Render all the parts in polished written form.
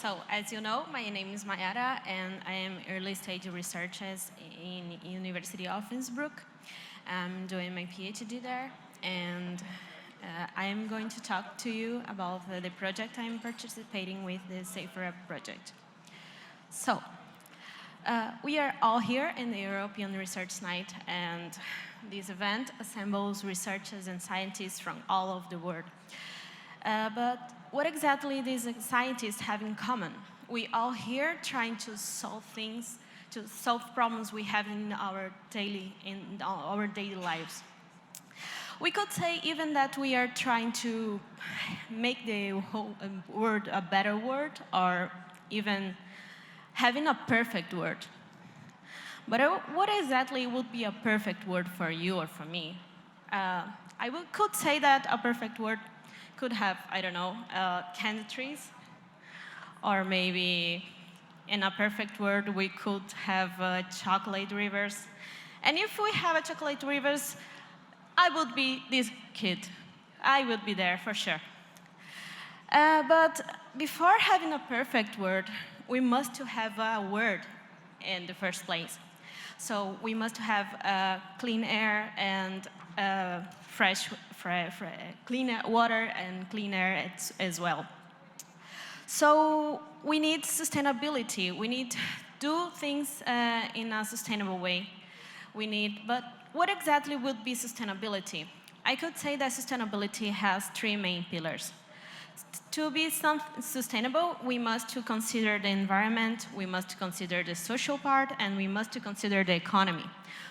So, as you know, my name is Mayara, and I am early stage researcher in University of Innsbruck. I'm doing my PhD there, and I am going to talk to you about the project I'm participating with, the SAFERUP project. So, we are all here in the European Research Night, and this event assembles researchers and scientists from all over the world. But what exactly these scientists have in common? We all here trying to solve things, to solve problems we have in our daily lives. We could say even that we are trying to make the whole world a better world, or even having a perfect world. But what exactly would be a perfect world for you or for me? Could say that a perfect world could have, I don't know, candy trees, or maybe in a perfect world we could have chocolate rivers. And if we have a chocolate rivers, I would be this kid. I would be there for sure. But before having a perfect world, we must have a word in the first place. So we must have clean air and clean water and clean air as well. So we need sustainability. We need to do things in a sustainable way. But what exactly would be sustainability? I could say that sustainability has three main pillars. To be sustainable, we must consider the environment, we must consider the social part, and we must consider the economy.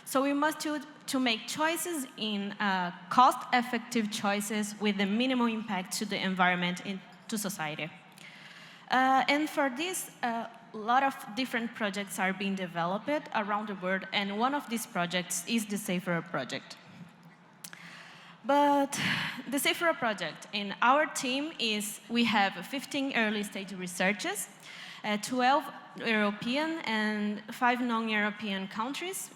So we must to make choices in cost-effective choices with the minimum impact to the environment and to society. And for this, a lot of different projects are being developed around the world, and one of these projects is the SAFERUP project. But the SAFERUP project in our team we have 15 early stage researchers, 12 European and 5 non-European countries,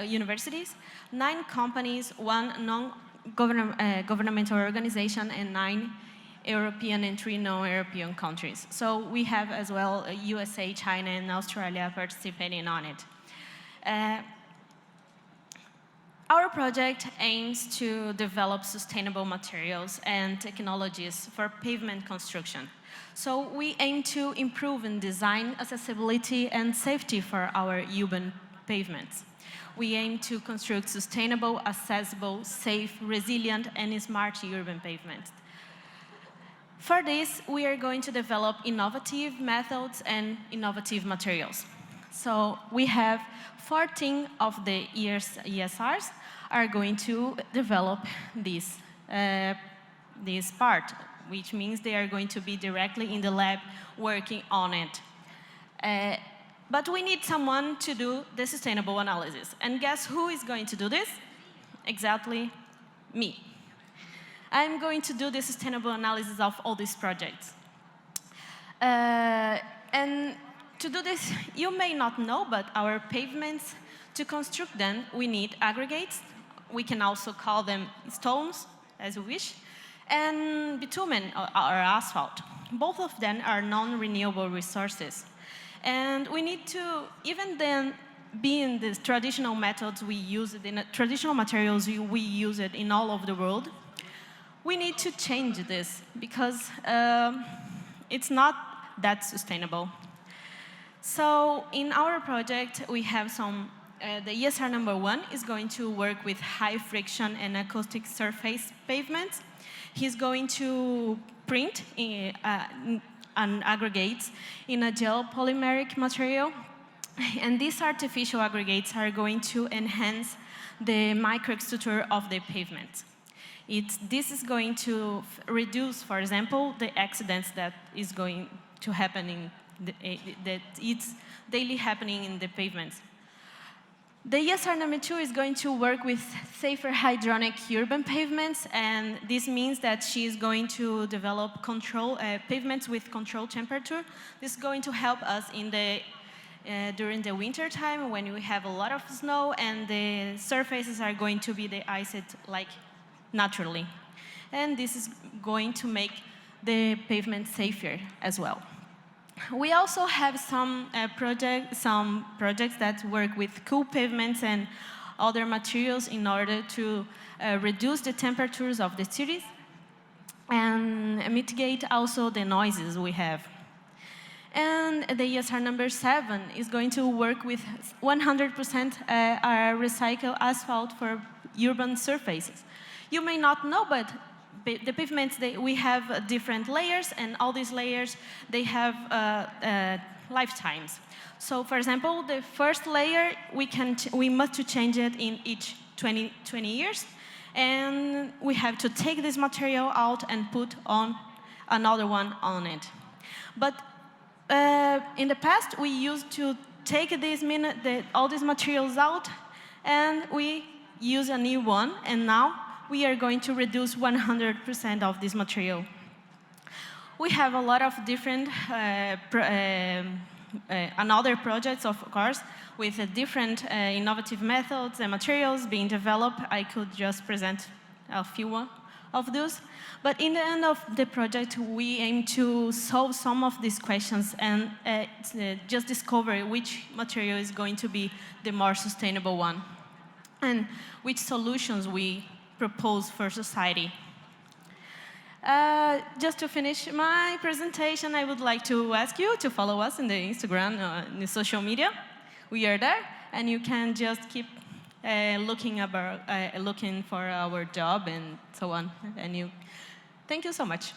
universities, 9 companies, 1 non-governmental organization, and 9 European and 3 non-European countries. So we have as well USA, China, and Australia participating on it. Our project aims to develop sustainable materials and technologies for pavement construction. So we aim to improve in design, accessibility, and safety for our urban pavements. We aim to construct sustainable, accessible, safe, resilient, and smart urban pavements. For this, we are going to develop innovative methods and innovative materials. So we have 14 of the ESRs are going to develop this part, which means they are going to be directly in the lab working on it. But we need someone to do the sustainable analysis. And guess who is going to do this? Exactly me. I'm going to do the sustainable analysis of all these projects. And to do this, you may not know, but our pavements, to construct them, we need aggregates. We can also call them stones, as you wish, and bitumen or asphalt. Both of them are non-renewable resources. And we need to, even then, being the traditional methods we use it in, traditional materials we use it in all over the world, we need to change this because it's not that sustainable. So in our project, we have some, the ESR number 1 is going to work with high friction and acoustic surface pavements. He's going to print an aggregates in a gel polymeric material. And these artificial aggregates are going to enhance the microstructure of the pavement. This is going to reduce, for example, the accidents that is going to happen that it's daily happening in the pavements. The ESR number 2 is going to work with safer hydronic urban pavements, and this means that she is going to develop pavements with controlled temperature. This is going to help us during the winter time when we have a lot of snow and the surfaces are going to be de-iced like naturally. And this is going to make the pavement safer as well. We also have some projects that work with cool pavements and other materials in order to reduce the temperatures of the cities and mitigate also the noises we have. And the ESR number 7 is going to work with 100% recycled asphalt for urban surfaces. You may not know, but the pavements, we have different layers, and all these layers, they have lifetimes. So, for example, the first layer, we must change it in each 20 years, and we have to take this material out and put on another one on it. But in the past, we used to take all these materials out, and we use a new one, and now we are going to reduce 100% of this material. We have a lot of different another projects, of course, with different innovative methods and materials being developed. I could just present a few of those. But in the end of the project, we aim to solve some of these questions and just discover which material is going to be the more sustainable one and which solutions we propose for society. Just to finish my presentation, I would like to ask you to follow us in the Instagram, in the social media. We are there, and you can just keep looking for our job and so on. And thank you so much.